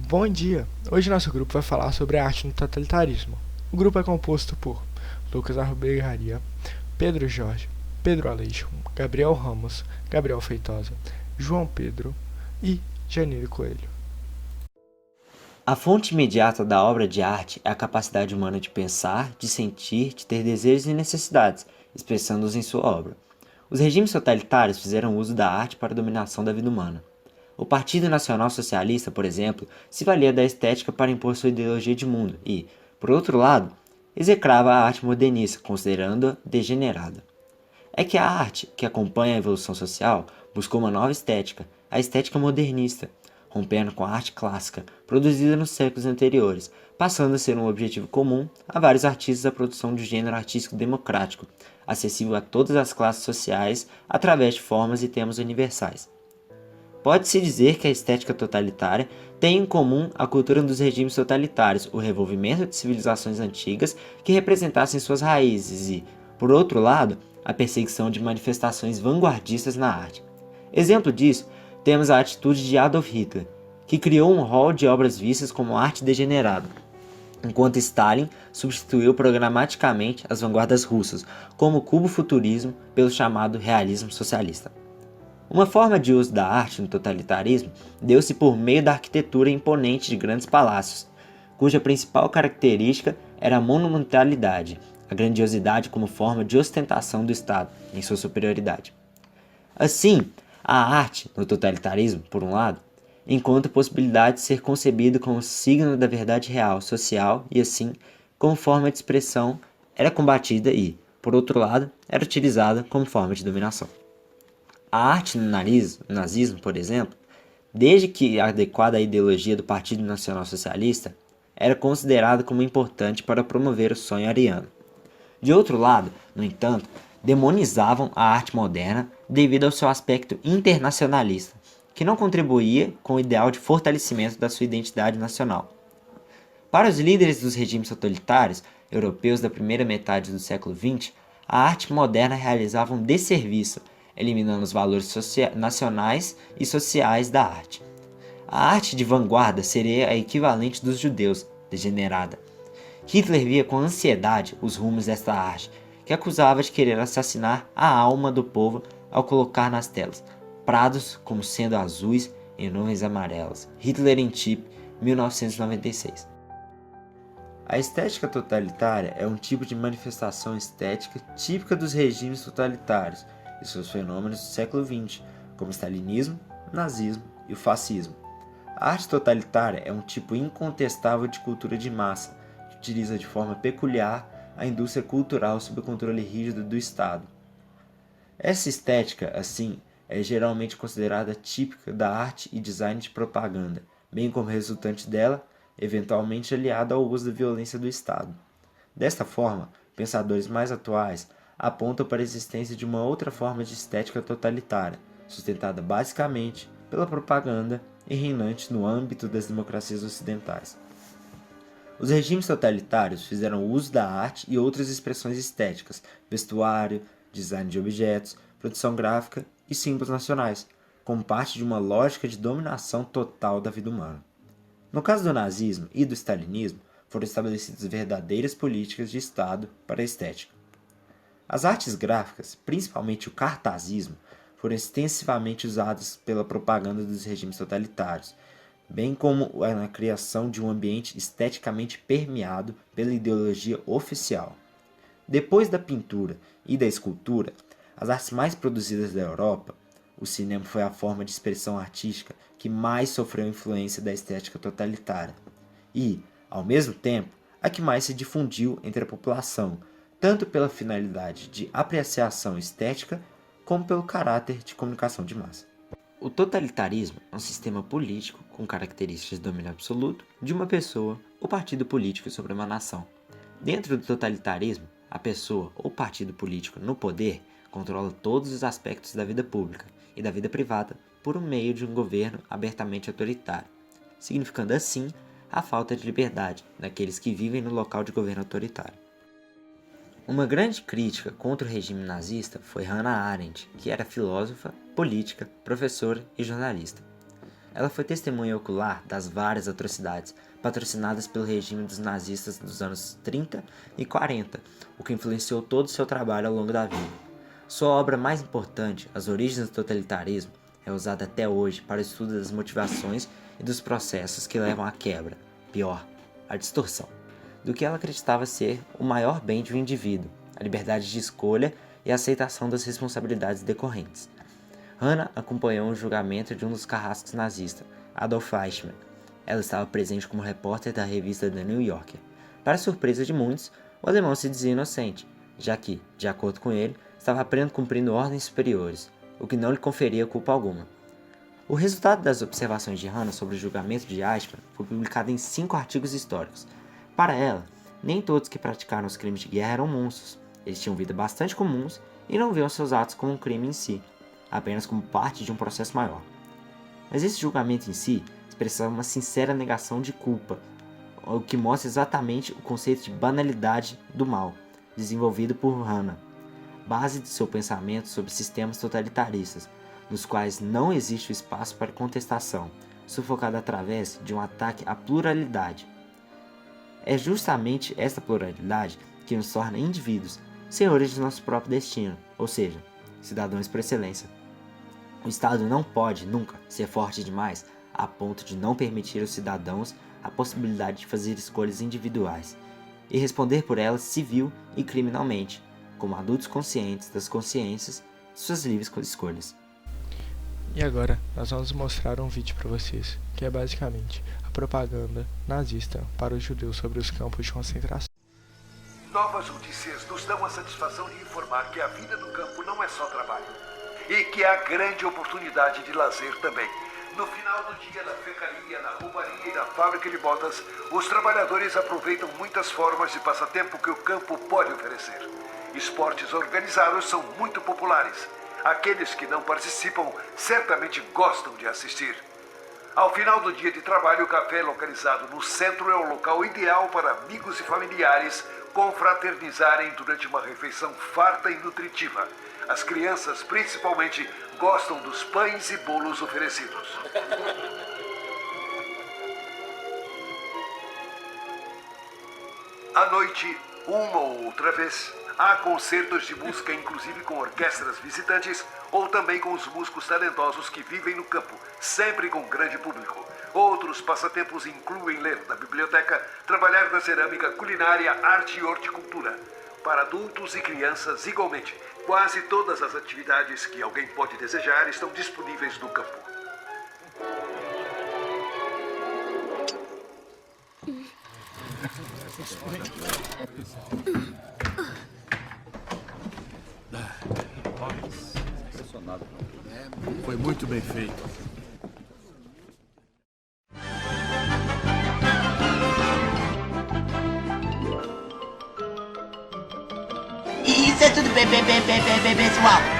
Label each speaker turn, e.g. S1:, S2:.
S1: Bom dia! Hoje nosso grupo vai falar sobre a arte no totalitarismo. O grupo é composto por Lucas Arbegaria, Pedro Jorge, Pedro Aleixo, Gabriel Ramos, Gabriel Feitosa, João Pedro e Janine Coelho.
S2: A fonte imediata da obra de arte é a capacidade humana de pensar, de sentir, de ter desejos e necessidades, expressando-os em sua obra. Os regimes totalitários fizeram uso da arte para a dominação da vida humana. O Partido Nacional Socialista, por exemplo, se valia da estética para impor sua ideologia de mundo e, por outro lado, execrava a arte modernista, considerando-a degenerada. É que a arte, que acompanha a evolução social, buscou uma nova estética, a estética modernista, rompendo com a arte clássica, produzida nos séculos anteriores, passando a ser um objetivo comum a vários artistas da produção de um gênero artístico democrático, acessível a todas as classes sociais através de formas e temas universais. Pode-se dizer que a estética totalitária tem em comum a cultura dos regimes totalitários, o revolvimento de civilizações antigas que representassem suas raízes e, por outro lado, a perseguição de manifestações vanguardistas na arte. Exemplo disso, temos a atitude de Adolf Hitler, que criou um rol de obras vistas como arte degenerada, enquanto Stalin substituiu programaticamente as vanguardas russas, como o cubo-futurismo, pelo chamado realismo socialista. Uma forma de uso da arte no totalitarismo deu-se por meio da arquitetura imponente de grandes palácios, cuja principal característica era a monumentalidade, a grandiosidade como forma de ostentação do Estado em sua superioridade. Assim, a arte, no totalitarismo, por um lado, encontra a possibilidade de ser concebida como signo da verdade real, social e, assim, como forma de expressão, era combatida e, por outro lado, era utilizada como forma de dominação. A arte no nazismo, por exemplo, desde que adequada à ideologia do Partido Nacional Socialista, era considerada como importante para promover o sonho ariano. De outro lado, no entanto, demonizavam a arte moderna devido ao seu aspecto internacionalista, que não contribuía com o ideal de fortalecimento da sua identidade nacional. Para os líderes dos regimes totalitários europeus da primeira metade do século XX, a arte moderna realizava um desserviço, eliminando os valores nacionais e sociais da arte. A arte de vanguarda seria a equivalente dos judeus, degenerada. Hitler via com ansiedade os rumos desta arte, que acusava de querer assassinar a alma do povo ao colocar nas telas prados como sendo azuis e nuvens amarelas. Hitler em Chip, 1996. A estética totalitária é um tipo de manifestação estética típica dos regimes totalitários e seus fenômenos do século XX, como o stalinismo, o nazismo e o fascismo. A arte totalitária é um tipo incontestável de cultura de massa, que utiliza de forma peculiar a indústria cultural sob o controle rígido do Estado. Essa estética, assim, é geralmente considerada típica da arte e design de propaganda, bem como resultante dela, eventualmente aliada ao uso da violência do Estado. Desta forma, pensadores mais atuais apontam para a existência de uma outra forma de estética totalitária, sustentada basicamente pela propaganda e reinante no âmbito das democracias ocidentais. Os regimes totalitários fizeram uso da arte e outras expressões estéticas, vestuário, design de objetos, produção gráfica e símbolos nacionais, como parte de uma lógica de dominação total da vida humana. No caso do nazismo e do stalinismo, foram estabelecidas verdadeiras políticas de Estado para a estética. As artes gráficas, principalmente o cartazismo, foram extensivamente usadas pela propaganda dos regimes totalitários, bem como na criação de um ambiente esteticamente permeado pela ideologia oficial. Depois da pintura e da escultura, as artes mais produzidas da Europa, o cinema foi a forma de expressão artística que mais sofreu influência da estética totalitária e, ao mesmo tempo, a que mais se difundiu entre a população, tanto pela finalidade de apreciação estética como pelo caráter de comunicação de massa. O totalitarismo é um sistema político com características de domínio absoluto de uma pessoa ou partido político sobre uma nação. Dentro do totalitarismo, a pessoa ou partido político no poder controla todos os aspectos da vida pública e da vida privada por meio de um governo abertamente autoritário, significando assim a falta de liberdade daqueles que vivem no local de governo autoritário. Uma grande crítica contra o regime nazista foi Hannah Arendt, que era filósofa, política, professora e jornalista. Ela foi testemunha ocular das várias atrocidades patrocinadas pelo regime dos nazistas dos anos 30 e 40, o que influenciou todo o seu trabalho ao longo da vida. Sua obra mais importante, As Origens do Totalitarismo, é usada até hoje para o estudo das motivações e dos processos que levam à quebra, pior, à distorção, do que ela acreditava ser o maior bem de um indivíduo, a liberdade de escolha e a aceitação das responsabilidades decorrentes. Hannah acompanhou o julgamento de um dos carrascos nazistas, Adolf Eichmann. Ela estava presente como repórter da revista The New Yorker. Para surpresa de muitos, o alemão se dizia inocente, já que, de acordo com ele, estava apenas cumprindo ordens superiores, o que não lhe conferia culpa alguma. O resultado das observações de Hannah sobre o julgamento de Eichmann foi publicado em 5 artigos históricos. Para ela, nem todos que praticaram os crimes de guerra eram monstros. Eles tinham vida bastante comuns e não viam seus atos como um crime em si, apenas como parte de um processo maior. Mas esse julgamento em si expressava uma sincera negação de culpa, o que mostra exatamente o conceito de banalidade do mal, desenvolvido por Hannah, base de seu pensamento sobre sistemas totalitaristas, nos quais não existe o espaço para contestação, sufocado através de um ataque à pluralidade. É justamente essa pluralidade que nos torna indivíduos, senhores de nosso próprio destino, ou seja, cidadãos por excelência. O Estado não pode, nunca, ser forte demais a ponto de não permitir aos cidadãos a possibilidade de fazer escolhas individuais e responder por elas civil e criminalmente, como adultos conscientes das consciências de suas livres escolhas.
S1: E agora nós vamos mostrar um vídeo para vocês, que é basicamente a propaganda nazista para os judeus sobre os campos de concentração.
S3: Novas notícias nos dão a satisfação de informar que a vida no campo não é só trabalho, e que há grande oportunidade de lazer também. No final do dia, na ferraria, na rouparia e na fábrica de botas, os trabalhadores aproveitam muitas formas de passatempo que o campo pode oferecer. Esportes organizados são muito populares. Aqueles que não participam certamente gostam de assistir. Ao final do dia de trabalho, o café localizado no centro é o local ideal para amigos e familiares confraternizarem durante uma refeição farta e nutritiva. As crianças, principalmente, gostam dos pães e bolos oferecidos. À noite, uma ou outra vez, há concertos de música, inclusive com orquestras visitantes ou também com os músicos talentosos que vivem no campo, sempre com grande público. Outros passatempos incluem ler na biblioteca, trabalhar na cerâmica, culinária, arte e horticultura. Para adultos e crianças igualmente, quase todas as atividades que alguém pode desejar estão disponíveis no campo.
S4: Foi muito bem feito.
S5: Isso é tudo bem, pessoal.